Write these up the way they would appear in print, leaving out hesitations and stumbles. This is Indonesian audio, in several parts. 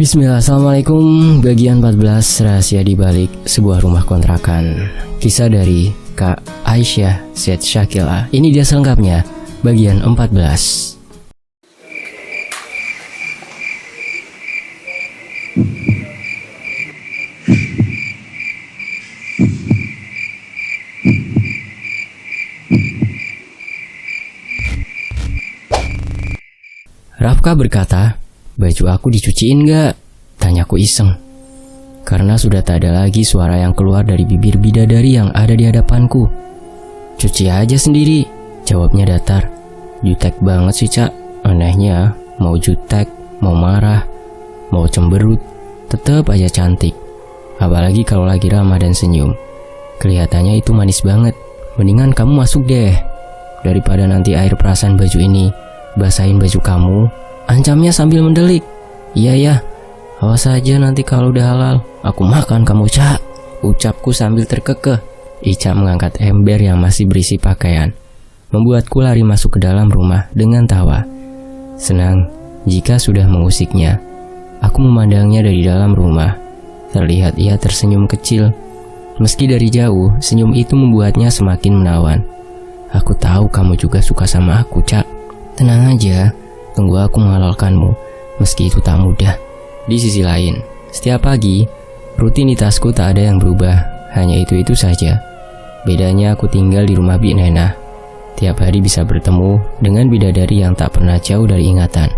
Bismillah, Assalamualaikum. Bagian 14, rahasia di balik sebuah rumah kontrakan. Kisah dari Kak Aisyah Syed Syakila. Ini dia selengkapnya, bagian 14. Rafka berkata, "Baju aku dicuciin gak?" Tanyaku iseng. Karena sudah tak ada lagi suara yang keluar dari bibir bidadari yang ada di hadapanku. "Cuci aja sendiri," jawabnya datar. Jutek banget sih, Cak. Anehnya, mau jutek, mau marah, mau cemberut, tetap aja cantik. Apalagi kalau lagi ramah dan senyum. Kelihatannya itu manis banget. Mendingan kamu masuk deh. Daripada nanti air perasan baju ini basahin baju kamu, ancamnya sambil mendelik. "Iya ya, awas aja nanti kalau udah halal, aku makan kamu, Cak," ucapku sambil terkekeh. Ica mengangkat ember yang masih berisi pakaian, membuatku lari masuk ke dalam rumah dengan tawa. Senang jika sudah mengusiknya. Aku memandangnya dari dalam rumah. Terlihat ia tersenyum kecil. Meski dari jauh, senyum itu membuatnya semakin menawan. "Aku tahu kamu juga suka sama aku, Cak. Tenang aja, tunggu aku menghalalkanmu, meski itu tak mudah." Di sisi lain, setiap pagi, rutinitasku tak ada yang berubah, hanya itu-itu saja. Bedanya aku tinggal di rumah Bik Nena. Tiap hari bisa bertemu dengan bidadari yang tak pernah jauh dari ingatan.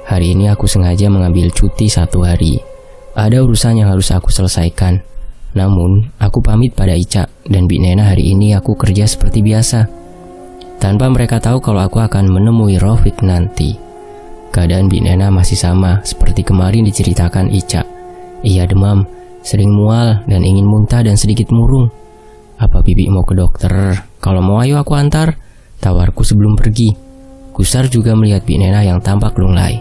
Hari ini aku sengaja mengambil cuti 1 hari. Ada urusan yang harus aku selesaikan. Namun, aku pamit pada Ica dan Bik Nena hari ini aku kerja seperti biasa. Tanpa mereka tahu kalau aku akan menemui Rafiq nanti. Keadaan Bik Nena masih sama seperti kemarin diceritakan Ica. Ia demam, sering mual dan ingin muntah dan sedikit murung. "Apa Bibi mau ke dokter? Kalau mau ayo aku antar," tawarku sebelum pergi. Gusar juga melihat Bik Nena yang tampak lunglai.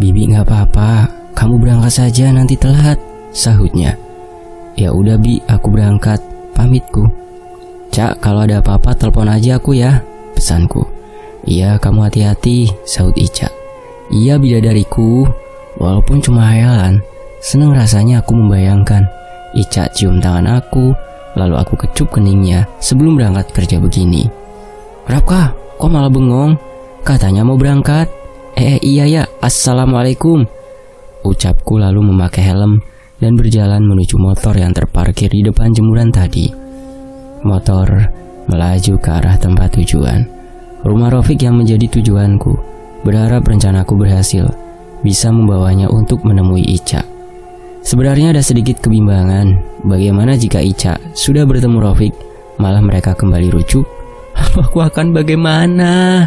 "Bibi gak apa-apa, kamu berangkat saja nanti telat," sahutnya. "Ya udah Bi, aku berangkat," pamitku. "Cak, kalau ada apa-apa telepon aja aku ya," pesanku. "Iya, kamu hati-hati," sahut Ica. "Iya bidadariku, walaupun cuma hayalan, seneng rasanya aku membayangkan." Ica cium tangan aku, lalu aku kecup keningnya sebelum berangkat kerja begini. "Rafka, kok malah bengong? Katanya mau berangkat." Iya ya, assalamualaikum," ucapku lalu memakai helm dan berjalan menuju motor yang terparkir di depan jemuran tadi. Motor melaju ke arah tempat tujuan, rumah Rafiq yang menjadi tujuanku. Berharap rencanaku berhasil, bisa membawanya untuk menemui Ica. Sebenarnya ada sedikit kebimbangan, bagaimana jika Ica sudah bertemu Rafiq, malah mereka kembali rujuk? Aku akan bagaimana?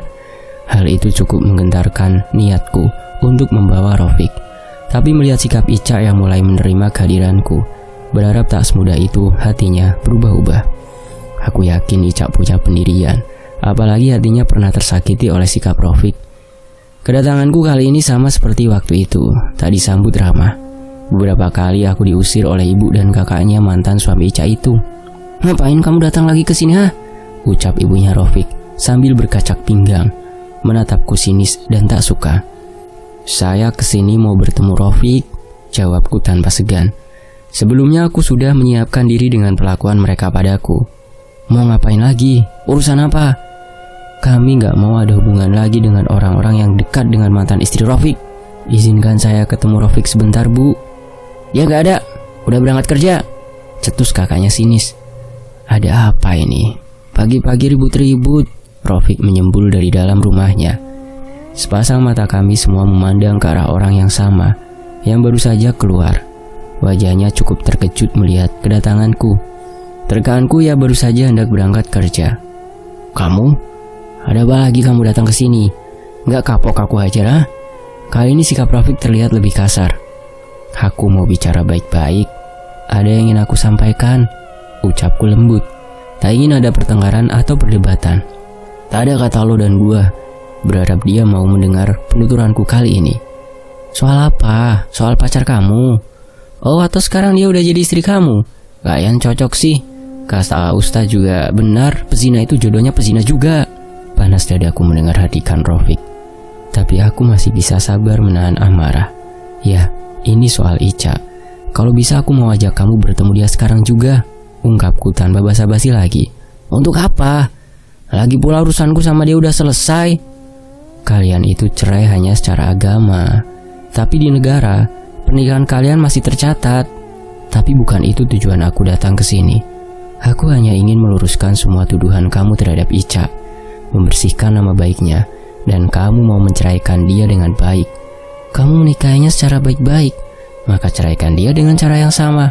Hal itu cukup menggentarkan niatku untuk membawa Rafiq. Tapi melihat sikap Ica yang mulai menerima kehadiranku, berharap tak semudah itu hatinya berubah-ubah. Aku yakin Ica punya pendirian, apalagi hatinya pernah tersakiti oleh sikap Rafiq. Kedatanganku kali ini sama seperti waktu itu, tak disambut ramah. Beberapa kali aku diusir oleh ibu dan kakaknya mantan suami Ica itu. "Ngapain kamu datang lagi ke sini, ha?" ucap ibunya Rafiq sambil berkacak pinggang, menatapku sinis dan tak suka. "Saya kesini mau bertemu Rafiq," jawabku tanpa segan. Sebelumnya aku sudah menyiapkan diri dengan perlakuan mereka padaku. "Mau ngapain lagi? Urusan apa?" "Kami gak mau ada hubungan lagi dengan orang-orang yang dekat dengan mantan istri Rafiq. Izinkan saya ketemu Rafiq sebentar, Bu." "Ya gak ada, udah berangkat kerja," cetus kakaknya sinis. "Ada apa ini? Pagi-pagi ribut-ribut," Rafiq menyembul dari dalam rumahnya. Sepasang mata kami semua memandang ke arah orang yang sama, yang baru saja keluar. Wajahnya cukup terkejut melihat kedatanganku. Terkaanku ia baru saja hendak berangkat kerja. "Kamu? Ada apa lagi kamu datang ke sini? Gak kapok aku hajar, ha?" Kali ini sikap Rafiq terlihat lebih kasar. "Aku mau bicara baik-baik. Ada yang ingin aku sampaikan," ucapku lembut. Tak ingin ada pertengkaran atau perdebatan. Tak ada kata lo dan gua. Berharap dia mau mendengar penuturanku kali ini. "Soal apa? Soal pacar kamu? Oh, atau sekarang dia udah jadi istri kamu? Gak yang cocok sih. Kata Ustaz juga benar, pezina itu jodohnya pezina juga." Panas dadaku mendengar hadikan Rafiq. Tapi aku masih bisa sabar menahan amarah. Ya, Ini soal Ica. Kalau bisa aku mau ajak kamu bertemu dia sekarang juga, ungkapku tanpa basa-basi lagi. Untuk apa? Lagi pula urusanku sama dia udah selesai. Kalian itu cerai hanya secara agama, tapi di negara pernikahan kalian masih tercatat. Tapi bukan itu tujuan aku datang ke sini. Aku hanya ingin meluruskan semua tuduhan kamu terhadap Ica, membersihkan nama baiknya, dan kamu mau menceraikan dia dengan baik. Kamu menikahinya secara baik-baik, maka ceraikan dia dengan cara yang sama.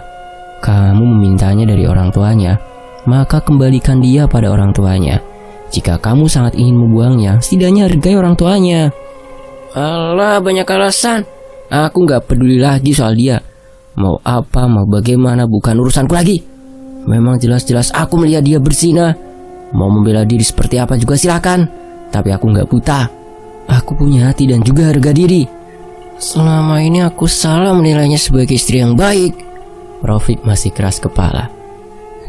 Kamu memintanya dari orang tuanya, maka kembalikan dia pada orang tuanya. Jika kamu sangat ingin membuangnya, setidaknya hargai orang tuanya. Alah, banyak alasan. Aku gak peduli lagi soal dia. Mau apa, mau bagaimana, bukan urusanku lagi. Memang jelas-jelas aku melihat dia berzina. Mau membela diri seperti apa juga silakan. Tapi aku gak buta. Aku punya hati dan juga harga diri. Selama ini aku salah menilainya sebagai istri yang baik. Rafiq masih keras kepala.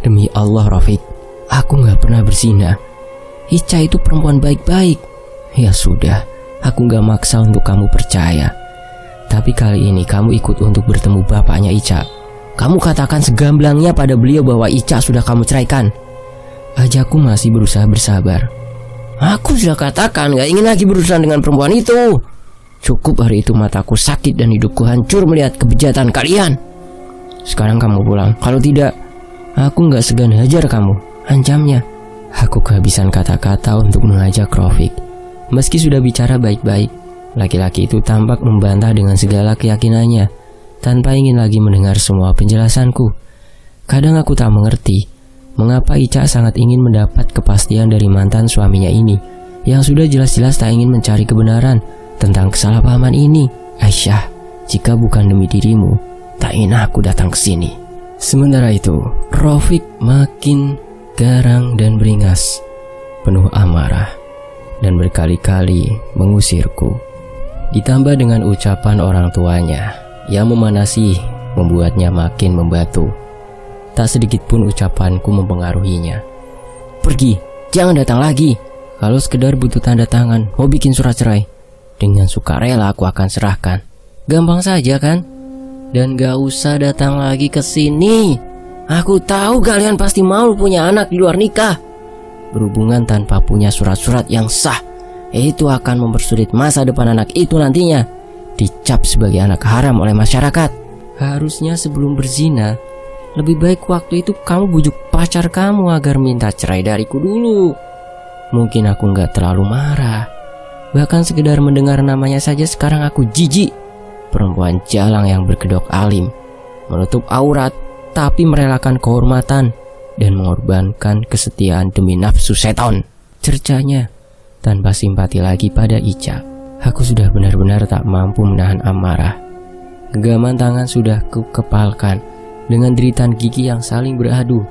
Demi Allah Rafiq, aku gak pernah berzina. Ica itu perempuan baik-baik. Ya sudah, aku gak maksa untuk kamu percaya. Tapi kali ini kamu ikut untuk bertemu bapaknya Ica. Kamu katakan segamblangnya pada beliau bahwa Ica sudah kamu ceraikan. Ajakku masih berusaha bersabar. Aku sudah katakan gak ingin lagi berurusan dengan perempuan itu. Cukup hari itu mataku sakit dan hidupku hancur melihat kebejatan kalian. Sekarang kamu pulang. Kalau tidak, aku gak segan hajar kamu, ancamnya. Aku kehabisan kata-kata untuk mengajak Rafiq. Meski sudah bicara baik-baik, laki-laki itu tampak membantah dengan segala keyakinannya, tanpa ingin lagi mendengar semua penjelasanku. Kadang aku tak mengerti, mengapa Ica sangat ingin mendapat kepastian dari mantan suaminya ini, yang sudah jelas-jelas tak ingin mencari kebenaran tentang kesalahpahaman ini. Aisyah, jika bukan demi dirimu, tak ingin aku datang ke sini. Sementara itu, Rafiq makin garang dan beringas, penuh amarah, dan berkali-kali mengusirku. Ditambah dengan ucapan orang tuanya yang memanasi, membuatnya makin membatu. Tak sedikit pun ucapanku mempengaruhinya. Pergi, jangan datang lagi. Kalau sekedar butuh tanda tangan, mau bikin surat cerai, dengan sukarela aku akan serahkan. Gampang saja kan? Dan gak usah datang lagi ke sini. Aku tahu kalian pasti mau punya anak di luar nikah. Berhubungan tanpa punya surat-surat yang sah, itu akan mempersulit masa depan anak itu nantinya. Dicap sebagai anak haram oleh masyarakat. Harusnya sebelum berzina, lebih baik waktu itu kamu bujuk pacar kamu agar minta cerai dariku dulu. Mungkin aku gak terlalu marah. Bahkan sekedar mendengar namanya saja sekarang aku jijik. Perempuan jalang yang berkedok alim, menutup aurat, tapi merelakan kehormatan dan mengorbankan kesetiaan demi nafsu setan. Cercanya tanpa simpati lagi pada Ica. Aku sudah benar-benar tak mampu menahan amarah. Genggaman tangan sudah kukepalkan dengan deritan gigi yang saling beradu.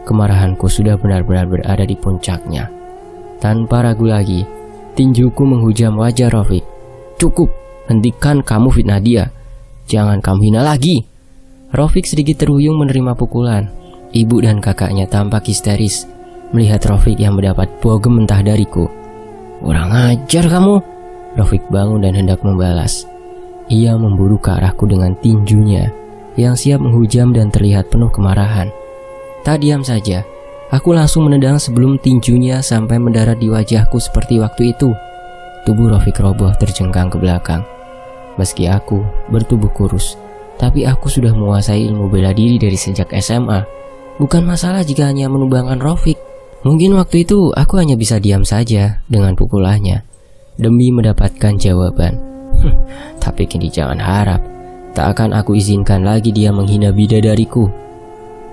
Kemarahanku sudah benar-benar berada di puncaknya. Tanpa ragu lagi, tinjuku menghujam wajah Rafiq. Cukup, hentikan kamu fitnah dia. Jangan kamu hina lagi. Rafiq sedikit terhuyung menerima pukulan. Ibu dan kakaknya tampak histeris melihat Rafiq yang mendapat bogem mentah dariku. Kurang ajar kamu. Rafiq bangun dan hendak membalas. Ia memburu ke arahku dengan tinjunya yang siap menghujam dan terlihat penuh kemarahan. Tak diam saja, aku langsung menendang sebelum tinjunya sampai mendarat di wajahku seperti waktu itu. Tubuh Rafiq roboh terjengkang ke belakang. Meski aku bertubuh kurus, tapi aku sudah menguasai ilmu bela diri dari sejak SMA. Bukan masalah jika hanya menumbangkan Rafiq. Mungkin waktu itu aku hanya bisa diam saja dengan pukulannya demi mendapatkan jawaban. Tapi kini jangan harap, tak akan aku izinkan lagi dia menghina bidadariku.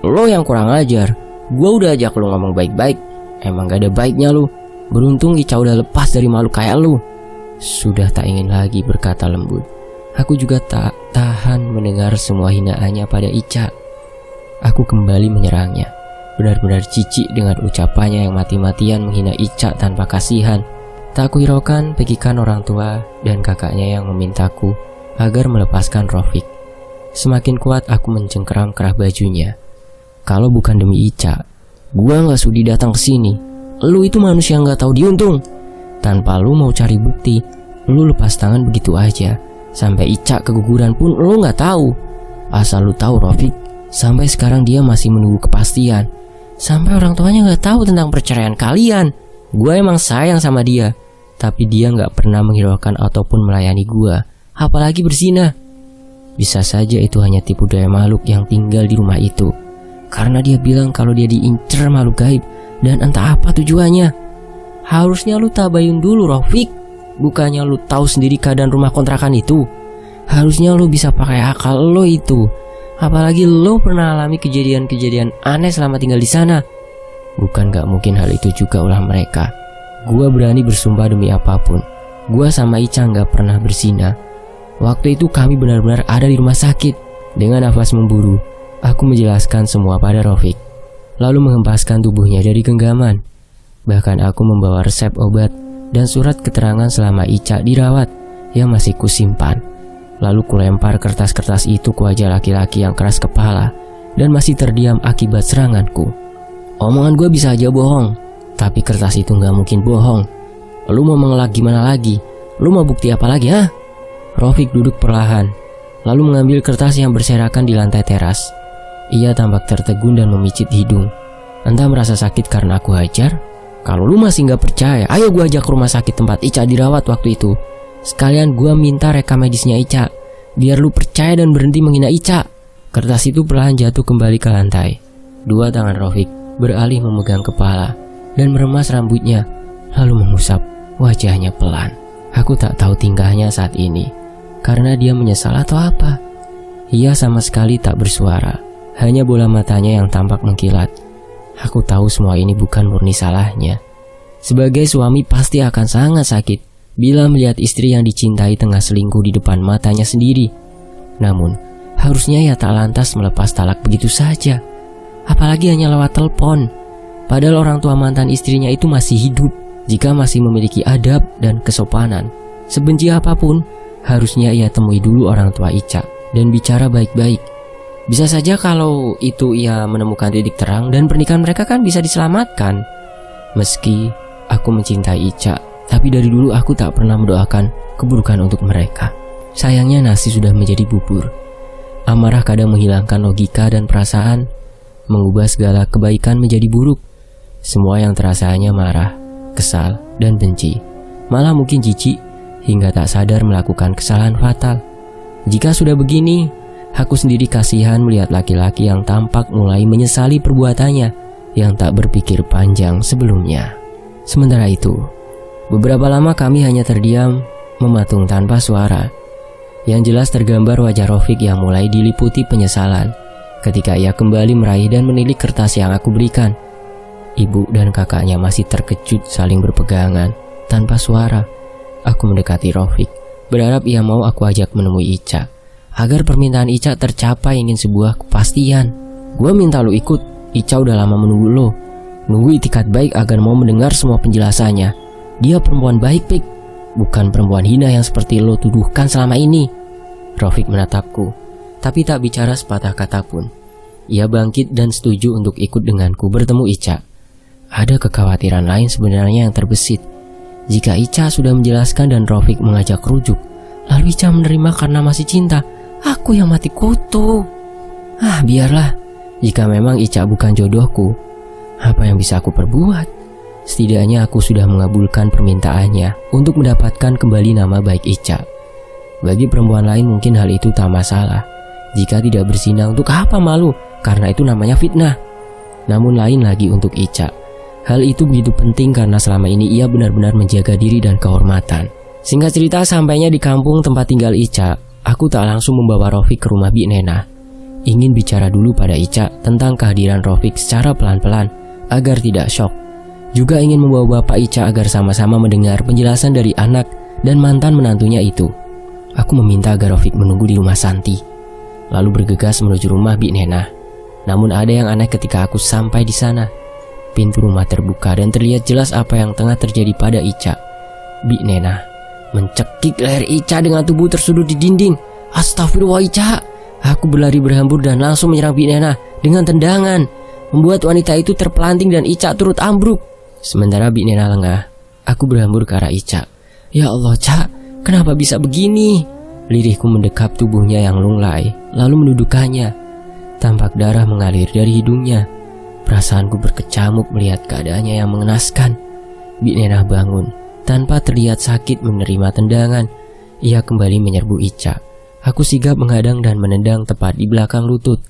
Lo yang kurang ajar. Gua udah ajak lo ngomong baik-baik, emang gak ada baiknya lo. Beruntung Ica udah lepas dari makhluk kayak lo. Sudah tak ingin lagi berkata lembut. Aku juga tak tahan mendengar semua hinaannya pada Ica. Aku kembali menyerangnya. Benar-benar jijik dengan ucapannya yang mati-matian menghina Ica tanpa kasihan. Tak kuhiraukan pekikan orang tua dan kakaknya yang memintaku agar melepaskan Rafiq. Semakin kuat aku mencengkeram kerah bajunya. Kalau bukan demi Ica, gua gak sudi datang ke sini. Lu itu manusia yang gak tahu diuntung. Tanpa lu mau cari bukti, lu lepas tangan begitu aja. Sampai Ica keguguran pun lo gak tahu. Asal lo tahu Rafiq, sampai sekarang dia masih menunggu kepastian. Sampai orang tuanya gak tahu tentang perceraian kalian. Gue emang sayang sama dia, tapi dia gak pernah menghiraukan ataupun melayani gue, apalagi berzina. Bisa saja itu hanya tipu daya makhluk yang tinggal di rumah itu, karena dia bilang kalau dia diincar makhluk gaib, dan entah apa tujuannya. Harusnya lu tabayun dulu Rafiq, bukannya lu tahu sendiri keadaan rumah kontrakan itu. Harusnya lu bisa pakai akal lo itu. Apalagi lo pernah alami kejadian-kejadian aneh selama tinggal di sana. Bukan gak mungkin hal itu juga ulah mereka. Gua berani bersumpah demi apapun, gua sama Ica gak pernah berzina. Waktu itu kami benar-benar ada di rumah sakit. Dengan nafas memburu, aku menjelaskan semua pada Rafiq, lalu menghempaskan tubuhnya dari genggaman. Bahkan aku membawa resep obat dan surat keterangan selama Ica dirawat yang masih kusimpan. Lalu kulempar kertas-kertas itu ke wajah laki-laki yang keras kepala dan masih terdiam akibat seranganku. Omongan gue bisa aja bohong, tapi kertas itu gak mungkin bohong. Lu mau mengelak gimana lagi? Lu mau bukti apa lagi, ha? Rafiq duduk perlahan, lalu mengambil kertas yang berserakan di lantai teras. Ia tampak tertegun dan memicit hidung. Entah merasa sakit karena aku hajar. Kalau lu masih gak percaya, ayo gue ajak ke rumah sakit tempat Ica dirawat waktu itu. Sekalian gue minta rekam medisnya Ica, biar lu percaya dan berhenti menghina Ica. Kertas itu perlahan jatuh kembali ke lantai. Dua tangan Rafiq beralih memegang kepala dan meremas rambutnya, lalu mengusap wajahnya pelan. Aku tak tahu tingkahnya saat ini, karena dia menyesal atau apa. Ia sama sekali tak bersuara, hanya bola matanya yang tampak mengkilat. Aku tahu semua ini bukan murni salahnya. Sebagai suami pasti akan sangat sakit bila melihat istri yang dicintai tengah selingkuh di depan matanya sendiri. Namun, harusnya ia tak lantas melepas talak begitu saja, apalagi hanya lewat telepon. Padahal orang tua mantan istrinya itu masih hidup. Jika masih memiliki adab dan kesopanan, sebenci apapun, harusnya ia temui dulu orang tua Ica dan bicara baik-baik. Bisa saja kalau itu ia menemukan titik terang dan pernikahan mereka kan bisa diselamatkan. Meski aku mencintai Ica, tapi dari dulu aku tak pernah mendoakan keburukan untuk mereka. Sayangnya nasi sudah menjadi bubur. Amarah kadang menghilangkan logika dan perasaan, mengubah segala kebaikan menjadi buruk. Semua yang terasa hanya marah, kesal, dan benci. Malah mungkin jijik hingga tak sadar melakukan kesalahan fatal. Jika sudah begini, aku sendiri kasihan melihat laki-laki yang tampak mulai menyesali perbuatannya yang tak berpikir panjang sebelumnya. Sementara itu, beberapa lama kami hanya terdiam, mematung tanpa suara. Yang jelas tergambar wajah Rafiq yang mulai diliputi penyesalan ketika ia kembali meraih dan menilik kertas yang aku berikan. Ibu dan kakaknya masih terkejut saling berpegangan. Tanpa suara, aku mendekati Rafiq, berharap ia mau aku ajak menemui Ica, agar permintaan Ica tercapai. Ingin sebuah kepastian. Gue minta lu ikut, Ica udah lama menunggu lo. Nunggu itikat baik agar mau mendengar semua penjelasannya. Dia perempuan baik, Pik, bukan perempuan hina yang seperti lo tuduhkan selama ini. Rafiq menatapku, tapi tak bicara sepatah kata pun. Ia bangkit dan setuju untuk ikut denganku bertemu Ica. Ada kekhawatiran lain sebenarnya yang terbesit. Jika Ica sudah menjelaskan dan Rafiq mengajak rujuk, lalu Ica menerima karena masih cinta, aku yang mati kutu. Biarlah. Jika memang Ica bukan jodohku, apa yang bisa aku perbuat? Setidaknya aku sudah mengabulkan permintaannya untuk mendapatkan kembali nama baik Ica. Bagi perempuan lain mungkin hal itu tak masalah. Jika tidak berzina, untuk apa malu? Karena itu namanya fitnah. Namun lain lagi untuk Ica. Hal itu begitu penting karena selama ini ia benar-benar menjaga diri dan kehormatan. Singkat cerita, sampainya di kampung tempat tinggal Ica, aku tak langsung membawa Rafiq ke rumah Bi Nena. Ingin bicara dulu pada Ica tentang kehadiran Rafiq secara pelan-pelan agar tidak syok. Juga ingin membawa bapak Ica agar sama-sama mendengar penjelasan dari anak dan mantan menantunya itu. Aku meminta agar Rafiq menunggu di rumah Santi, lalu bergegas menuju rumah Bi Nena. Namun ada yang aneh ketika aku sampai di sana. Pintu rumah terbuka dan terlihat jelas apa yang tengah terjadi pada Ica. Bi Nena mencekik leher Ica dengan tubuh tersudut di dinding. Astagfirullah Ica. Aku berlari berhambur dan langsung menyerang Bi Nena dengan tendangan, membuat wanita itu terpelanting dan Ica turut ambruk. Sementara Bi Nena lengah, aku berhambur ke arah Ica. Ya Allah, Ca, kenapa bisa begini? Lirihku mendekap tubuhnya yang lunglai, lalu mendudukannya. Tampak darah mengalir dari hidungnya. Perasaanku berkecamuk melihat keadaannya yang mengenaskan. Bik Nenah bangun, tanpa terlihat sakit menerima tendangan. Ia kembali menyerbu Ica. Aku sigap menghadang dan menendang tepat di belakang lutut.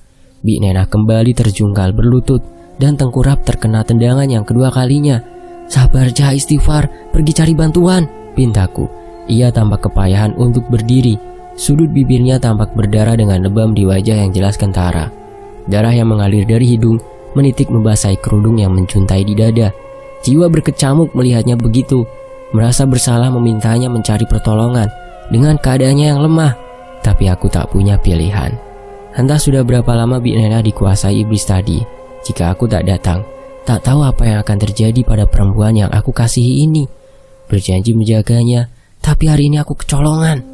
Bik Nenah kembali terjungkal berlutut dan tengkurap terkena tendangan yang kedua kalinya. "Sabar Jah, istighfar, pergi cari bantuan," pintaku. Ia tampak kepayahan untuk berdiri. Sudut bibirnya tampak berdarah dengan lebam di wajah yang jelas kentara. Darah yang mengalir dari hidung menitik membasahi kerudung yang menjuntai di dada. Jiwa berkecamuk melihatnya begitu. Merasa bersalah memintanya mencari pertolongan dengan keadaannya yang lemah. Tapi aku tak punya pilihan. Entah sudah berapa lama Bik Nenah dikuasai iblis tadi. Jika aku tak datang, tak tahu apa yang akan terjadi pada perempuan yang aku kasihi ini. Berjanji menjaganya, tapi hari ini aku kecolongan.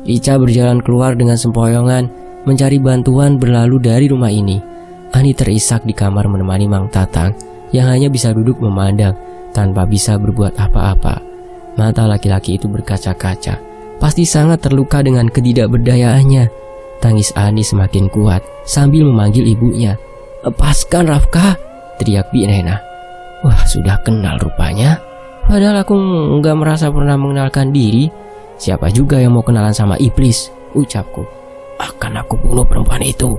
Ica berjalan keluar dengan sempoyongan mencari bantuan berlalu dari rumah ini. Ani terisak di kamar menemani Mang Tatang yang hanya bisa duduk memandang tanpa bisa berbuat apa-apa. Mata laki-laki itu berkaca-kaca. Pasti sangat terluka dengan ketidakberdayaannya. Tangis Ani semakin kuat sambil memanggil ibunya. "Lepaskan Rafka!" teriak Bik Nenah. Wah, sudah kenal rupanya. Padahal aku nggak merasa pernah mengenalkan diri. Siapa juga yang mau kenalan sama iblis, ucapku. "Akan aku bunuh perempuan itu."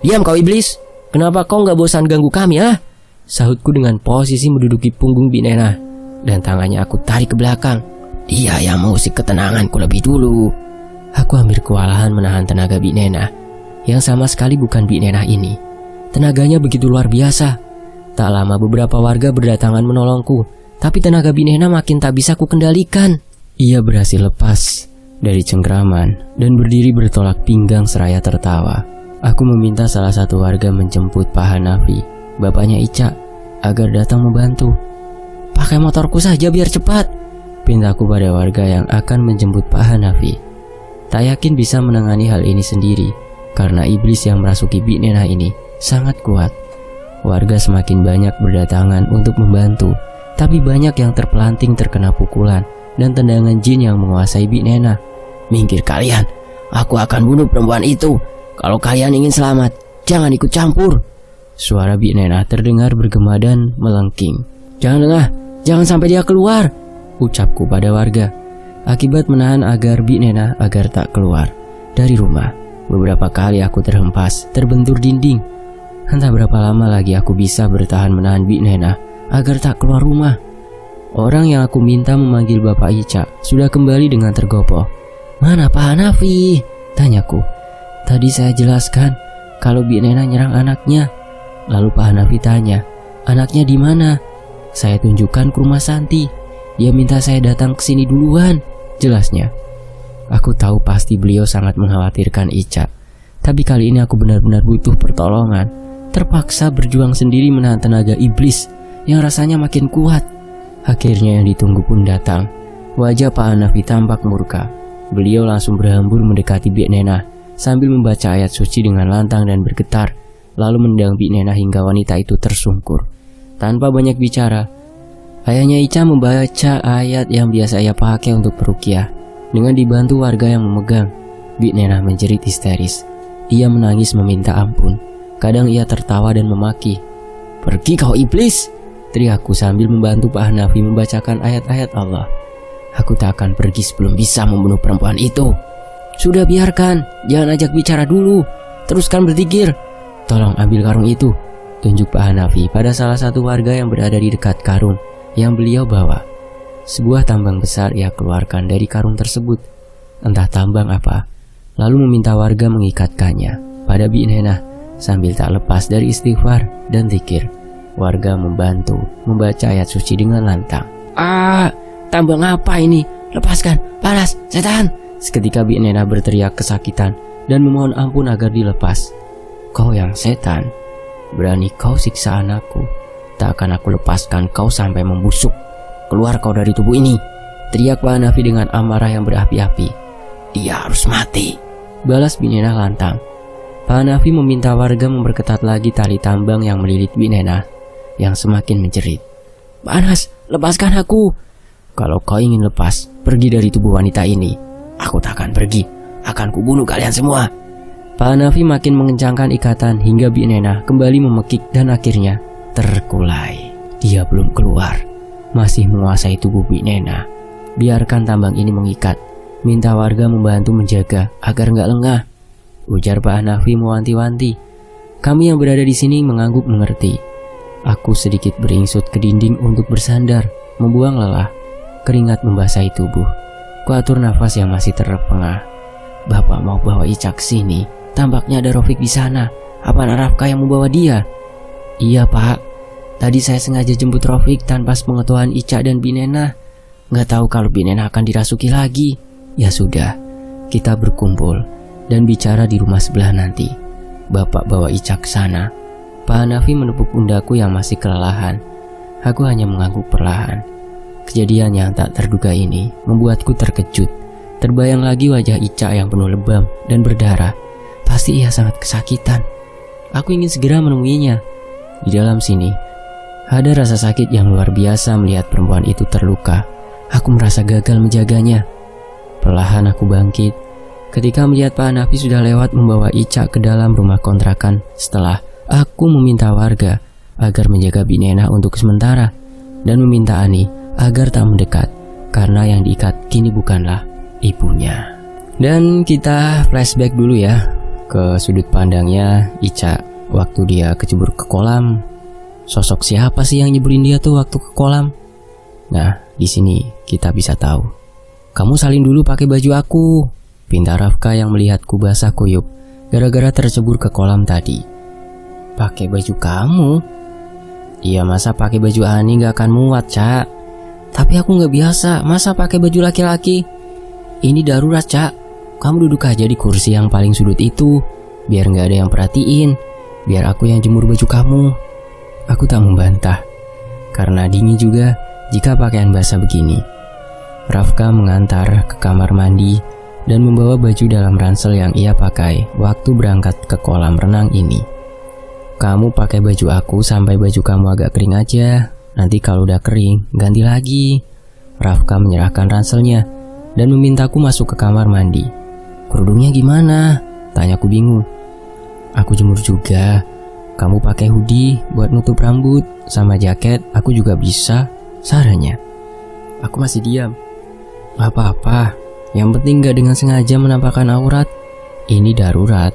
"Diam kau iblis, kenapa kau nggak bosan ganggu kami, ah?" sahutku dengan posisi menduduki punggung Bik Nenah dan tangannya aku tarik ke belakang. "Dia yang mengusik ketenanganku lebih dulu." Aku hampir kewalahan menahan tenaga Bik Nenah yang sama sekali bukan Bik Nenah ini. Tenaganya begitu luar biasa. Tak lama beberapa warga berdatangan menolongku, tapi tenaga Bik Nenah makin tak bisa kukendalikan. Ia berhasil lepas dari cengkraman dan berdiri bertolak pinggang seraya tertawa. Aku meminta salah satu warga menjemput Pak Hanafi, bapaknya Ica, agar datang membantu. "Pakai motorku saja biar cepat," pintaku pada warga yang akan menjemput Pak Hanafi. Tak yakin bisa menangani hal ini sendiri, karena iblis yang merasuki Bik Nenah ini sangat kuat. Warga semakin banyak berdatangan untuk membantu, tapi banyak yang terpelanting terkena pukulan dan tendangan jin yang menguasai Bik Nenah. "Minggir kalian, aku akan bunuh perempuan itu. Kalau kalian ingin selamat, jangan ikut campur." Suara Bik Nenah terdengar bergema dan melengking. Jangan sampai dia keluar," ucapku pada warga. Akibat menahan agar Bik Nenah agar tak keluar dari rumah, beberapa kali aku terhempas, terbentur dinding. Entah berapa lama lagi aku bisa bertahan menahan Bik Nenah agar tak keluar rumah. Orang yang aku minta memanggil Bapak Ica sudah kembali dengan tergopoh. "Mana Pak Hanafi?" tanyaku. "Tadi saya jelaskan kalau Bik Nenah nyerang anaknya." Lalu Pak Hanafi tanya, "Anaknya di mana?" Saya tunjukkan ke rumah Santi. Dia minta saya datang ke sini duluan, jelasnya. Aku tahu pasti beliau sangat mengkhawatirkan Ica, tapi kali ini aku benar-benar butuh pertolongan. Terpaksa berjuang sendiri menahan tenaga iblis yang rasanya makin kuat. Akhirnya yang ditunggu pun datang. Wajah Pak Hanafi tampak murka. Beliau langsung berhambur mendekati Bik Nenah sambil membaca ayat suci dengan lantang dan bergetar, lalu mendang Bik Nenah hingga wanita itu tersungkur. Tanpa banyak bicara, ayahnya Ica membaca ayat yang biasa ia pakai untuk peruqyah. Dengan dibantu warga yang memegang, Bik Nenah menjerit histeris. Ia menangis meminta ampun. Kadang ia tertawa dan memaki. "Pergi kau iblis!" teriakku sambil membantu Pak Hanafi membacakan ayat-ayat Allah. "Aku tak akan pergi sebelum bisa membunuh perempuan itu." "Sudah biarkan, jangan ajak bicara dulu. Teruskan berzikir. Tolong ambil karung itu," tunjuk Pak Hanafi pada salah satu warga yang berada di dekat karung yang beliau bawa. Sebuah tambang besar ia keluarkan dari karung tersebut, entah tambang apa, lalu meminta warga mengikatkannya pada Bik Nenah sambil tak lepas dari istighfar dan zikir. Warga membantu membaca ayat suci dengan lantang. "Ah, tambang apa ini? Lepaskan, panas, setan!" Seketika Bik Nenah berteriak kesakitan dan memohon ampun agar dilepas. "Kau yang setan, berani kau siksa anakku, tak akan aku lepaskan kau sampai membusuk. Keluar kau dari tubuh ini!" teriak Pak Hanafi dengan amarah yang berapi-api. "Dia harus mati!" balas Bik Nenah lantang. Pak Hanafi meminta warga memperketat lagi tali tambang yang melilit Bik Nenah yang semakin menjerit. "Panas, lepaskan aku!" "Kalau kau ingin lepas, pergi dari tubuh wanita ini." "Aku tak akan pergi. akan kubunuh kalian semua. Pak Hanafi makin mengencangkan ikatan hingga Bi Nena kembali memekik dan akhirnya terkulai. Dia belum keluar, masih menguasai tubuh Bi Nena. Biarkan tambang ini mengikat, minta warga membantu menjaga agar nggak lengah, ujar Pak Hanafi mewanti-wanti. Kami yang berada di sini mengangguk mengerti. Aku sedikit beringsut ke dinding untuk bersandar, membuang lelah. Keringat membasahi tubuh. Kuatur nafas yang masih terpengah. Bapak mau bawa Ica ke sini. Tampaknya ada Rofik di sana. Apa Rafka yang membawa dia? Iya Pak. Tadi saya sengaja jemput Rofik tanpa sepengetahuan Ica dan Bi Nena. Nggak tahu kalau Bi Nena akan dirasuki lagi. Ya sudah, kita berkumpul dan bicara di rumah sebelah nanti. Bapak bawa Ica ke sana. Pak Hanafi menepuk pundakku yang masih kelelahan. Aku hanya mengangguk perlahan. Kejadian yang tak terduga ini membuatku terkejut. Terbayang lagi wajah Ica yang penuh lebam dan berdarah. Pasti ia sangat kesakitan. Aku ingin segera menemuinya. Di dalam sini, ada rasa sakit yang luar biasa melihat perempuan itu terluka. Aku merasa gagal menjaganya. Perlahan aku bangkit ketika melihat Pak Hanafi sudah lewat membawa Ica ke dalam rumah kontrakan setelah aku meminta warga agar menjaga Bi Nena untuk sementara dan meminta Ani agar tak mendekat karena yang diikat kini bukanlah ibunya. Dan kita flashback dulu ya ke sudut pandangnya Ica waktu dia kecebur ke kolam. Sosok siapa sih yang nyeburin dia tuh waktu ke kolam? Nah, di sini kita bisa tahu. Kamu salin dulu pakai baju aku, pinta Rafka yang melihatku basah kuyup gara-gara tercebur ke kolam tadi. Pakai baju kamu? Iya, masa pakai baju Ani gak akan muat, Cak? Tapi aku gak biasa, masa pakai baju laki-laki? Ini darurat, Cak. Kamu duduk aja di kursi yang paling sudut itu, biar gak ada yang perhatiin. Biar aku yang jemur baju kamu. Aku tak membantah, karena dingin juga jika pakaian basah begini. Rafka mengantar ke kamar mandi dan membawa baju dalam ransel yang ia pakai waktu berangkat ke kolam renang ini. Kamu pakai baju aku sampai baju kamu agak kering aja. Nanti kalau udah kering, ganti lagi. Rafka menyerahkan ranselnya dan memintaku masuk ke kamar mandi. Kerudungnya gimana? Tanyaku bingung. Aku jemur juga. Kamu pakai hoodie buat nutup rambut sama jaket, aku juga bisa, sarannya. Aku masih diam. Gak apa-apa, yang penting gak dengan sengaja menampakkan aurat. Ini darurat,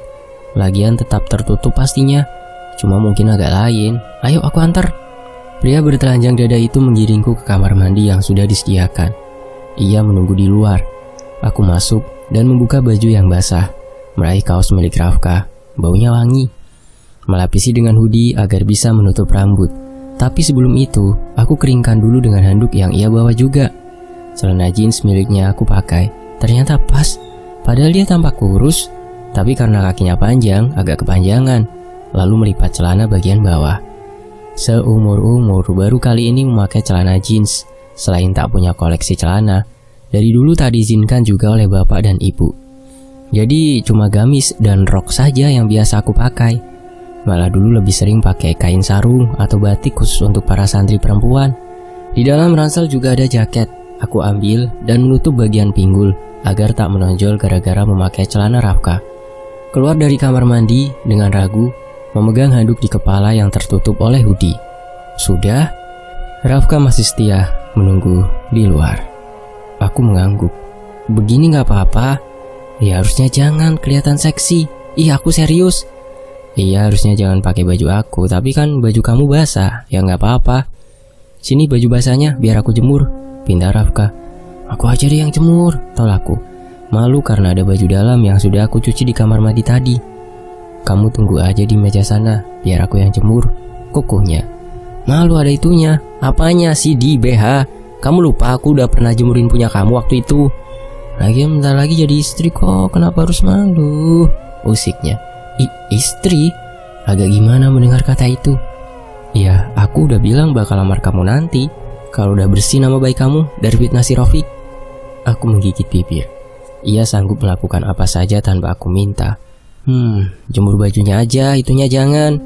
lagian tetap tertutup pastinya. Cuma mungkin agak lain. Ayo aku antar. Pria bertelanjang dada itu menggiringku ke kamar mandi yang sudah disediakan. Ia menunggu di luar. Aku masuk dan membuka baju yang basah, meraih kaos milik Rafka. Baunya wangi. Melapisi dengan hoodie agar bisa menutup rambut. Tapi sebelum itu, aku keringkan dulu dengan handuk yang ia bawa juga. Celana jeans miliknya aku pakai. Ternyata pas. Padahal dia tampak kurus, tapi karena kakinya panjang, agak kepanjangan. Lalu melipat celana bagian bawah. Seumur-umur baru kali ini memakai celana jeans. Selain tak punya koleksi celana, dari dulu tak diizinkan juga oleh bapak dan ibu. Jadi cuma gamis dan rok saja yang biasa aku pakai. Malah dulu lebih sering pakai kain sarung atau batik khusus untuk para santri perempuan. Di dalam ransel juga ada jaket. Aku ambil dan menutup bagian pinggul agar tak menonjol gara-gara memakai celana Rafka. Keluar dari kamar mandi dengan ragu, memegang handuk di kepala yang tertutup oleh hoodie. Sudah? Rafka masih setia menunggu di luar. Aku mengangguk. Begini gak apa-apa? Ya harusnya jangan kelihatan seksi. Iya aku serius. Iya harusnya jangan pakai baju aku, tapi kan baju kamu basah. Ya gak apa-apa. Sini baju basahnya biar aku jemur, pinta Rafka. Aku aja deh yang jemur, tolakku. Malu karena ada baju dalam yang sudah aku cuci di kamar mandi tadi. Kamu tunggu aja di meja sana, biar aku yang jemur, kukuhnya. Malu ada itunya. Apanya sih di BH? Kamu lupa aku udah pernah jemurin punya kamu waktu itu. Lagian bentar lagi jadi istri kok, kenapa harus malu? Usiknya. Istri? Agak gimana mendengar kata itu? Ya, aku udah bilang bakal lamar kamu nanti kalau udah bersih nama baik kamu dari fitnah si Rofik. Aku menggigit bibir. Ia sanggup melakukan apa saja tanpa aku minta. Jemur bajunya aja, itunya jangan.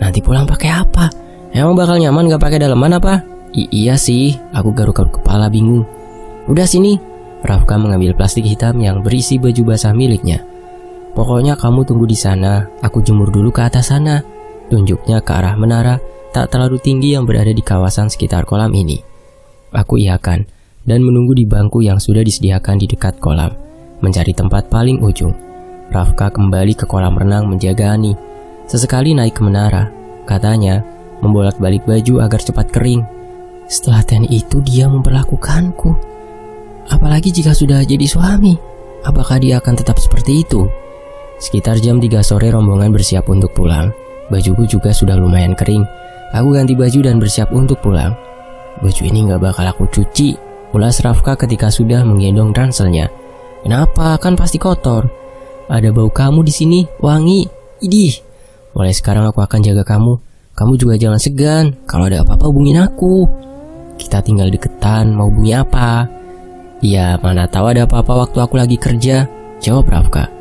Nanti pulang pakai apa? Emang bakal nyaman gak pakai daleman apa? Iya sih, aku garuk-garuk kepala bingung. Udah sini, Rafka mengambil plastik hitam yang berisi baju basah miliknya. Pokoknya kamu tunggu di sana, aku jemur dulu ke atas sana. Tunjuknya ke arah menara tak terlalu tinggi yang berada di kawasan sekitar kolam ini. Aku iakan dan menunggu di bangku yang sudah disediakan di dekat kolam, mencari tempat paling ujung. Rafka kembali ke kolam renang menjaga Ani. Sesekali naik ke menara, katanya membolak-balik baju agar cepat kering. Setelah itu dia memperlakukanku. Apalagi jika sudah jadi suami, apakah dia akan tetap seperti itu? Sekitar jam 3 sore rombongan bersiap untuk pulang. Bajuku juga sudah lumayan kering. Aku ganti baju dan bersiap untuk pulang. Baju ini gak bakal aku cuci, ulas Rafka ketika sudah menggendong ranselnya. Kenapa? Kan pasti kotor. Ada bau kamu di sini, wangi. Idih. Mulai sekarang aku akan jaga kamu. Kamu juga jangan segan. Kalau ada apa-apa hubungin aku. Kita tinggal deketan, mau hubungi apa? Ya, mana tahu ada apa-apa waktu aku lagi kerja, jawab Rafka.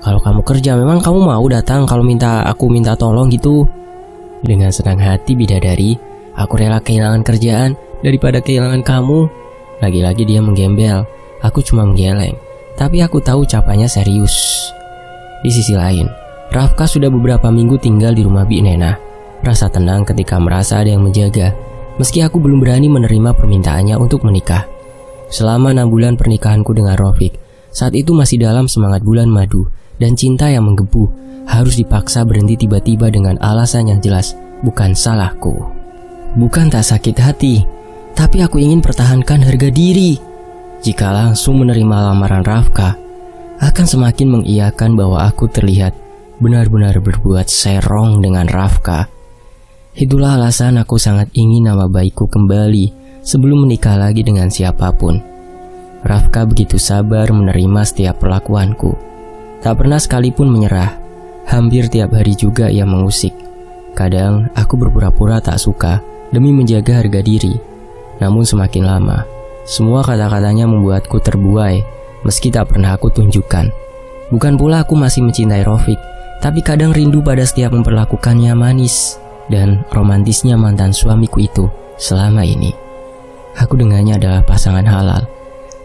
Kalau kamu kerja, memang kamu mau datang kalau aku minta tolong gitu? Dengan senang hati bidadari, aku rela kehilangan kerjaan daripada kehilangan kamu. Lagi-lagi dia menggembel. Aku cuma menggeleng, tapi aku tahu ucapannya serius. Di sisi lain, Rafka sudah beberapa minggu tinggal di rumah Bi Nena. Rasa tenang ketika merasa ada yang menjaga, meski aku belum berani menerima permintaannya untuk menikah. Selama 6 bulan pernikahanku dengan Rafiq, saat itu masih dalam semangat bulan madu dan cinta yang menggebu, harus dipaksa berhenti tiba-tiba dengan alasan yang jelas, bukan salahku. Bukan tak sakit hati, tapi aku ingin pertahankan harga diri. Jika langsung menerima lamaran Rafka, akan semakin mengiyakan bahwa aku terlihat benar-benar berbuat serong dengan Rafka. Itulah alasan aku sangat ingin nama baikku kembali sebelum menikah lagi dengan siapapun. Rafka begitu sabar menerima setiap perlakuanku. Tak pernah sekalipun menyerah. Hampir tiap hari juga ia mengusik. Kadang aku berpura-pura tak suka demi menjaga harga diri. Namun semakin lama, semua kata-katanya membuatku terbuai, meski tak pernah aku tunjukkan. Bukan pula aku masih mencintai Rafiq, tapi kadang rindu pada setiap memperlakukannya manis dan romantisnya mantan suamiku itu selama ini. Aku dengannya adalah pasangan halal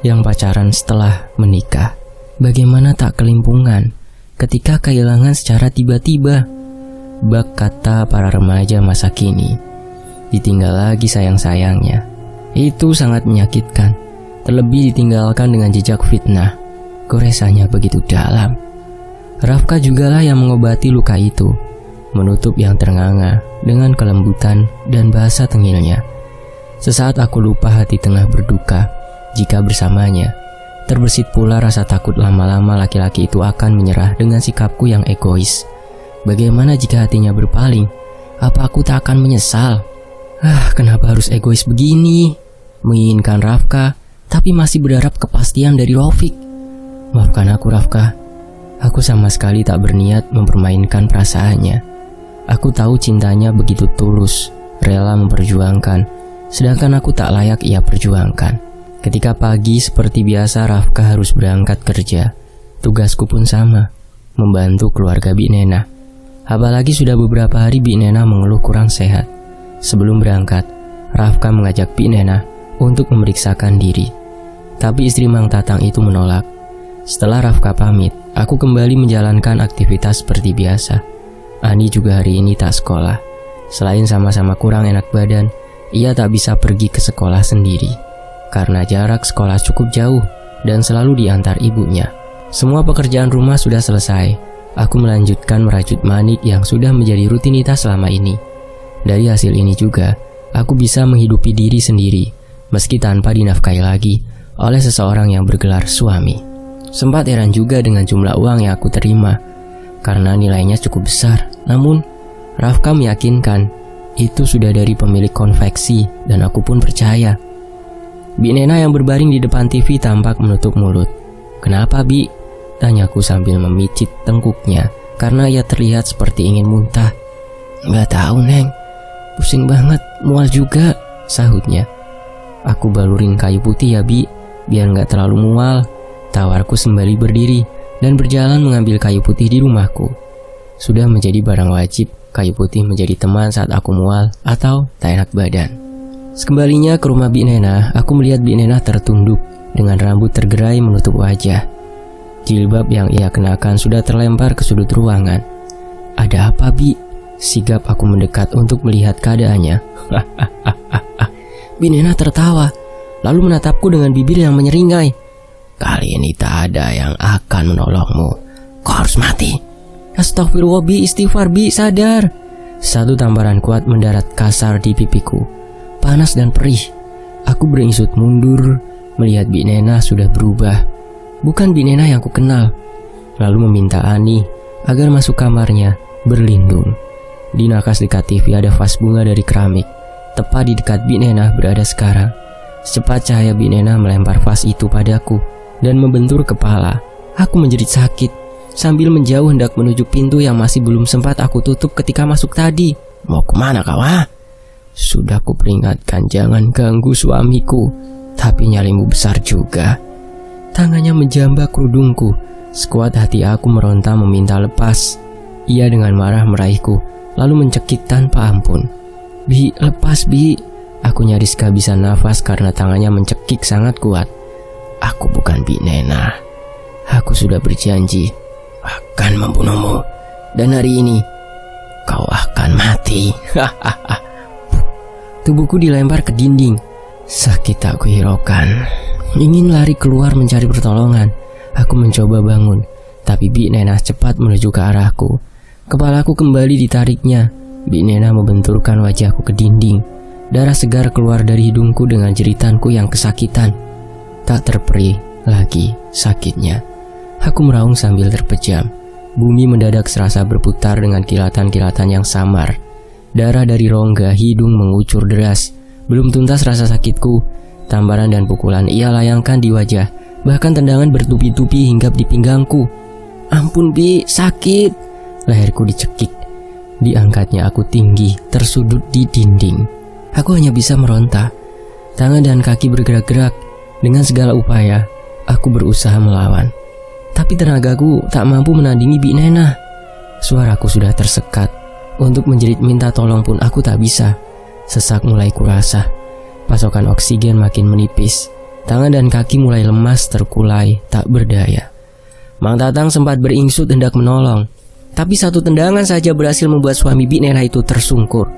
yang pacaran setelah menikah. Bagaimana tak kelimpungan ketika kehilangan secara tiba-tiba. Bak kata para remaja masa kini, ditinggal lagi sayang-sayangnya. Itu sangat menyakitkan, terlebih ditinggalkan dengan jejak fitnah. Goresannya begitu dalam. Rafka jugalah yang mengobati luka itu, menutup yang ternganga dengan kelembutan dan bahasa tengilnya. Sesaat aku lupa hati tengah berduka jika bersamanya. Terbersit pula rasa takut lama-lama laki-laki itu akan menyerah dengan sikapku yang egois. Bagaimana jika hatinya berpaling? Apa aku tak akan menyesal? Kenapa harus egois begini? Menginginkan Rafka, tapi masih berharap kepastian dari Rafiq. Maafkan aku Rafka. Aku sama sekali tak berniat mempermainkan perasaannya. Aku tahu cintanya begitu tulus, rela memperjuangkan, sedangkan aku tak layak ia perjuangkan. Ketika pagi seperti biasa Rafka harus berangkat kerja. Tugasku pun sama, membantu keluarga Bi Nena. Apalagi sudah beberapa hari Bi Nena mengeluh kurang sehat. Sebelum berangkat, Rafka mengajak Bi Nena untuk memeriksakan diri. Tapi istri Mang Tatang itu menolak. Setelah Rafka pamit, aku kembali menjalankan aktivitas seperti biasa. Ani juga hari ini tak sekolah. Selain sama-sama kurang enak badan, ia tak bisa pergi ke sekolah sendiri karena jarak sekolah cukup jauh dan selalu diantar ibunya. Semua pekerjaan rumah sudah selesai. Aku melanjutkan merajut manik yang sudah menjadi rutinitas selama ini. Dari hasil ini juga, aku bisa menghidupi diri sendiri, meski tanpa dinafkahi lagi oleh seseorang yang bergelar suami. Sempat heran juga dengan jumlah uang yang aku terima, karena nilainya cukup besar. Namun, Rafka meyakinkan itu sudah dari pemilik konveksi dan aku pun percaya. Bi Nena yang berbaring di depan TV tampak menutup mulut. "Kenapa, Bi?" tanyaku sambil memicit tengkuknya karena ia terlihat seperti ingin muntah. "Nggak tahu, Neng. Pusing banget, mual juga," sahutnya. "Aku balurin kayu putih ya, Bi, biar nggak terlalu mual," tawarku sembari berdiri dan berjalan mengambil kayu putih di rumahku. Sudah menjadi barang wajib, kayu putih menjadi teman saat aku mual atau tak enak badan. Sekembalinya ke rumah Bi Nena, aku melihat Bi Nena tertunduk, dengan rambut tergerai menutup wajah. Jilbab yang ia kenakan sudah terlempar ke sudut ruangan. "Ada apa, Bi?" Sigap aku mendekat untuk melihat keadaannya. Bi Nena tertawa, lalu menatapku dengan bibir yang menyeringai. "Kali ini tak ada yang akan menolongmu. Kau harus mati." "Astagfirullah, Bi, istighfar, Bi, sadar." Satu tamparan kuat mendarat kasar di pipiku. Panas dan perih. Aku beringsut mundur, melihat Bi Nena sudah berubah. Bukan Bi Nena yang kukenal. Lalu meminta Ani agar masuk kamarnya berlindung. Di nakas dekat TV ada vas bunga dari keramik. Tepat di dekat Bi Nena berada sekarang. Secepat cahaya Bi Nena melempar vas itu padaku dan membentur kepala. Aku menjerit sakit sambil menjauh hendak menuju pintu yang masih belum sempat aku tutup ketika masuk tadi. "Mau kemana kau, ah?" "Sudah kuperingatkan jangan ganggu suamiku, tapi nyalimu besar juga." Tangannya menjambak kerudungku. Sekuat hati aku meronta meminta lepas. Ia dengan marah meraihku, lalu mencekik tanpa ampun. "Bi, lepas, Bi." Aku nyaris kehabisan nafas karena tangannya mencekik sangat kuat. "Aku bukan Bi Nena. Aku sudah berjanji akan membunuhmu. Dan hari ini kau akan mati." Tubuhku dilempar ke dinding. Sakit tak kuhiraukan. Ingin lari keluar mencari pertolongan. Aku mencoba bangun, tapi Bi Nena cepat menuju ke arahku. Kepalaku kembali ditariknya. Bi Nena membenturkan wajahku ke dinding. Darah segar keluar dari hidungku dengan jeritanku yang kesakitan. Tak terperi lagi sakitnya. Aku meraung sambil terpejam. Bumi mendadak serasa berputar dengan kilatan-kilatan yang samar. Darah dari rongga hidung mengucur deras. Belum tuntas rasa sakitku. Tamparan dan pukulan ia layangkan di wajah. Bahkan tendangan bertupi-tupi hinggap di pinggangku. "Ampun, Bi, sakit." Leherku dicekik. Diangkatnya aku tinggi, tersudut di dinding. Aku hanya bisa meronta. Tangan dan kaki bergerak-gerak. Dengan segala upaya, aku berusaha melawan. Tapi tenagaku tak mampu menandingi Bi Nena. Suaraku sudah tersekat. Untuk menjerit minta tolong pun aku tak bisa. Sesak mulai kurasa. Pasokan oksigen makin menipis. Tangan dan kaki mulai lemas, terkulai, tak berdaya. Mang Tatang sempat beringsut hendak menolong. Tapi satu tendangan saja berhasil membuat suami Bi Nena itu tersungkur.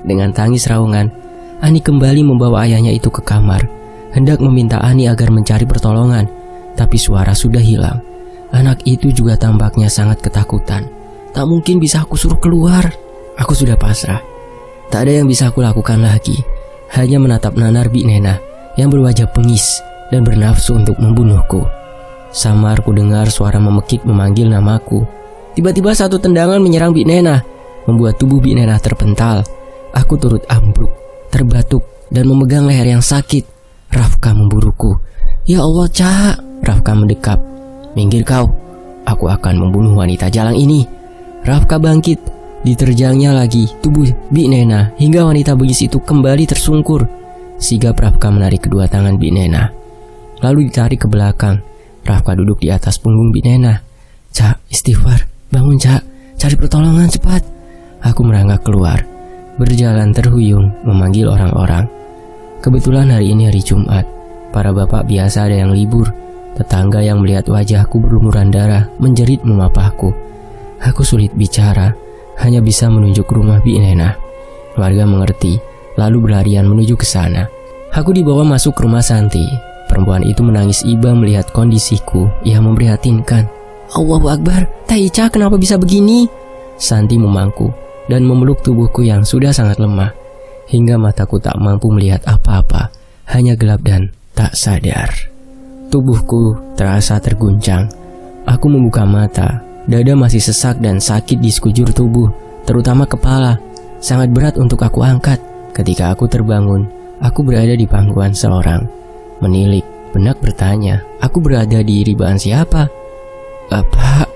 Dengan tangis raungan, Ani kembali membawa ayahnya itu ke kamar. Hendak meminta Ani agar mencari pertolongan. Tapi suara sudah hilang. Anak itu juga tampaknya sangat ketakutan. Tak mungkin bisa aku suruh keluar. Aku sudah pasrah. Tak ada yang bisa aku lakukan lagi. Hanya menatap nanar Bi Nena yang berwajah pengis dan bernafsu untuk membunuhku. Samar ku dengar suara memekik memanggil namaku. Tiba-tiba satu tendangan menyerang Bi Nena, membuat tubuh Bi Nena terpental. Aku turut ambruk, terbatuk dan memegang leher yang sakit. Rafka memburuku. "Ya Allah, Cak." Rafka mendekap. "Minggir kau, aku akan membunuh wanita jalang ini." Rafka bangkit. Diterjangnya lagi tubuh Bi Nena hingga wanita bugis itu kembali tersungkur. Sigap Rafka menarik kedua tangan Bi Nena, lalu ditarik ke belakang. Rafka duduk di atas punggung Bi Nena. "Cak, istighfar, bangun Cak, cari pertolongan cepat." Aku merangkak keluar, berjalan terhuyung memanggil orang-orang. Kebetulan hari ini hari Jumat. Para bapak biasa ada yang libur. Tetangga yang melihat wajahku berlumuran darah menjerit memapahku. Aku sulit bicara, hanya bisa menunjuk rumah Bi Nena. Warga mengerti, lalu berlarian menuju ke sana. Aku dibawa masuk ke rumah Santi. Perempuan itu menangis iba melihat kondisiku yang memprihatinkan. "Allahu Akbar, Taicha kenapa bisa begini?" Santi memangku dan memeluk tubuhku yang sudah sangat lemah. Hingga mataku tak mampu melihat apa-apa, hanya gelap dan tak sadar. Tubuhku terasa terguncang. Aku membuka mata. Dada masih sesak dan sakit di sekujur tubuh, terutama kepala. Sangat berat untuk aku angkat. Ketika aku terbangun, aku berada di pangkuan seorang. Menilik, benak bertanya, aku berada di ribaan siapa? "Bapak,"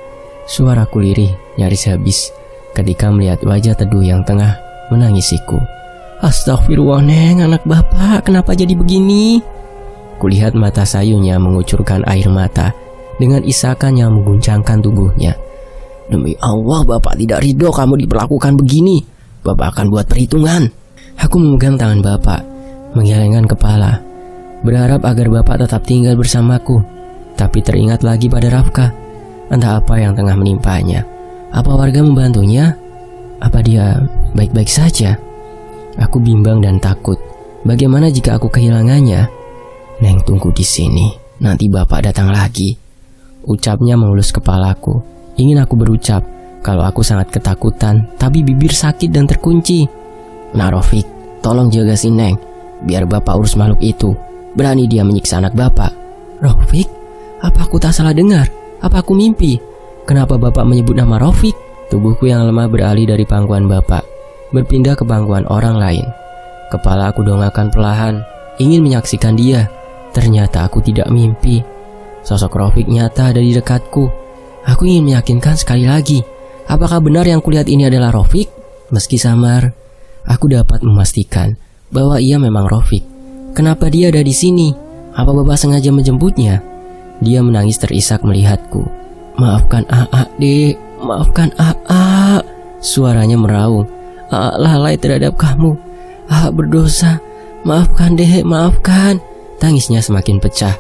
suaraku lirih, nyaris habis ketika melihat wajah teduh yang tengah menangisiku. "Astagfirullah, Neng, anak bapak, kenapa jadi begini?" Kulihat mata sayunya mengucurkan air mata dengan isakan yang mengguncangkan tubuhnya. "Demi Allah, bapak tidak ridho kamu diperlakukan begini. Bapak akan buat perhitungan." Aku memegang tangan bapak, menggelengkan kepala. berharap agar bapak tetap tinggal bersamaku. Tapi teringat lagi pada Rafka. Entah apa yang tengah menimpanya. Apa warga membantunya? Apa dia baik-baik saja? Aku bimbang dan takut. Bagaimana jika aku kehilangannya? Neng, tunggu di sini. Nanti bapak datang lagi. Ucapnya mengelus kepalaku. Ingin aku berucap kalau aku sangat ketakutan, tapi bibir sakit dan terkunci. Nah Rofik, tolong jaga si Neng, biar bapak urus makhluk itu. Berani dia menyiksa anak bapak. Rofik, apa aku tak salah dengar? Apa aku mimpi? Kenapa bapak menyebut nama Rofik? Tubuhku yang lemah beralih dari pangkuan bapak, berpindah ke pangkuan orang lain. Kepala aku dongakkan perlahan, ingin menyaksikan dia. Ternyata aku tidak mimpi. Sosok Rofik nyata ada di dekatku. Aku ingin meyakinkan sekali lagi. Apakah benar yang kulihat ini adalah Rofik? Meski samar, aku dapat memastikan bahwa ia memang Rofik. Kenapa dia ada di sini? Apa bapak sengaja menjemputnya? Dia menangis terisak melihatku. Maafkan Aa, Dek. Maafkan Aa. Suaranya meraung. Aa lalai terhadap kamu. Aa berdosa. Maafkan Dek, maafkan. Tangisnya semakin pecah.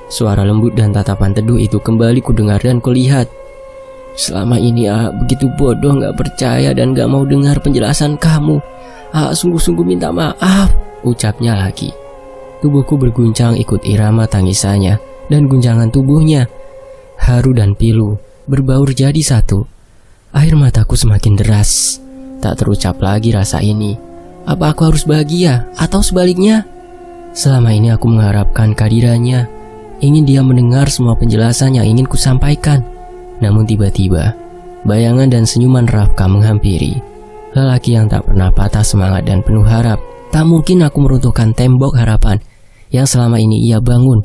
Suara lembut dan tatapan teduh itu kembali kudengar dan kulihat. Selama ini Aa begitu bodoh, gak percaya dan gak mau dengar penjelasan kamu. Aa sungguh-sungguh minta maaf, ucapnya lagi. Tubuhku berguncang ikut irama tangisannya dan guncangan tubuhnya. Haru dan pilu berbaur jadi satu. Air mataku semakin deras. Tak terucap lagi rasa ini. Apa aku harus bahagia atau sebaliknya? Selama ini aku mengharapkan kehadirannya, ingin dia mendengar semua penjelasan yang ingin kusampaikan. Namun tiba-tiba, bayangan dan senyuman Rafka menghampiri. Lelaki yang tak pernah patah semangat dan penuh harap. Tak mungkin aku meruntuhkan tembok harapan yang selama ini ia bangun,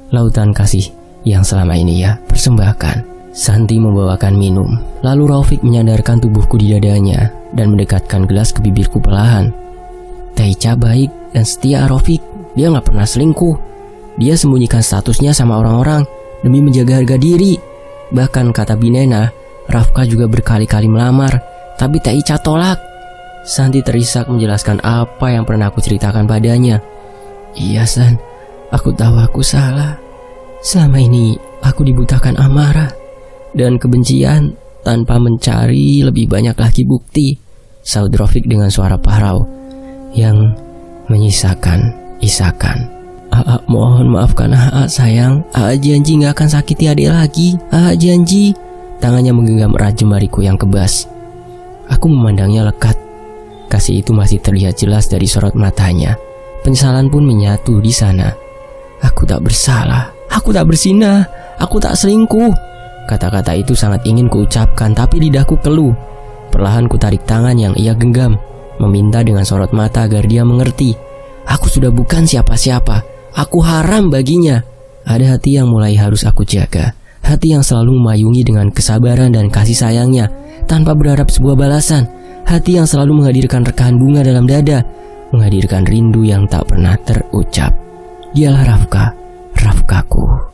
lautan kasih yang selama ini ia persembahkan. Santi membawakan minum, lalu Raufik menyandarkan tubuhku di dadanya dan mendekatkan gelas ke bibirku perlahan. Taicha baik dan setia Raufik. Dia gak pernah selingkuh. Dia sembunyikan statusnya sama orang-orang demi menjaga harga diri. Bahkan kata Binena, Rafka juga berkali-kali melamar, tapi Taicha tolak. Santi terisak menjelaskan apa yang pernah aku ceritakan padanya. Iya San, aku tahu aku salah. Selama ini aku dibutakan amarah dan kebencian tanpa mencari lebih banyak lagi bukti. Saud Raufik dengan suara parau yang menyisakan isakan. Aa mohon maafkan Aa sayang. Aa janji gak akan sakiti adik lagi. Aa janji. Tangannya menggenggam erat jemariku yang kebas. Aku memandangnya lekat. Kasih itu masih terlihat jelas dari sorot matanya. Penyesalan pun menyatu di sana. Aku tak bersalah. Aku tak bersinah. Aku tak selingkuh. Kata-kata itu sangat ingin kuucapkan, tapi lidahku keluh. Perlahan ku tarik tangan yang ia genggam, meminta dengan sorot mata agar dia mengerti. Aku sudah bukan siapa-siapa. Aku haram baginya. Ada hati yang mulai harus aku jaga. Hati yang selalu memayungi dengan kesabaran dan kasih sayangnya tanpa berharap sebuah balasan. Hati yang selalu menghadirkan rekahan bunga dalam dada, menghadirkan rindu yang tak pernah terucap. Dialah Rafka, Rafkaku.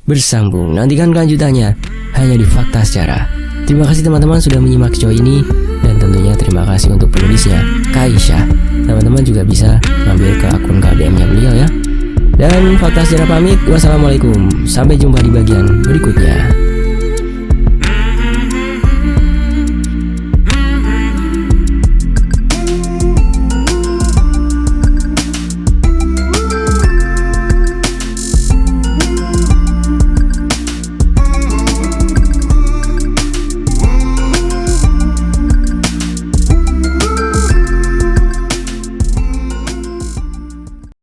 Bersambung, nantikan kelanjutannya hanya di Fakta Sejarah. Terima kasih teman-teman sudah menyimak show ini. Dan tentunya terima kasih untuk penulisnya, Kaisha. Teman-teman juga bisa mampir ke akun KBM-nya beliau ya. Dan Fakta Sejarah pamit. Wassalamualaikum. Sampai jumpa di bagian berikutnya.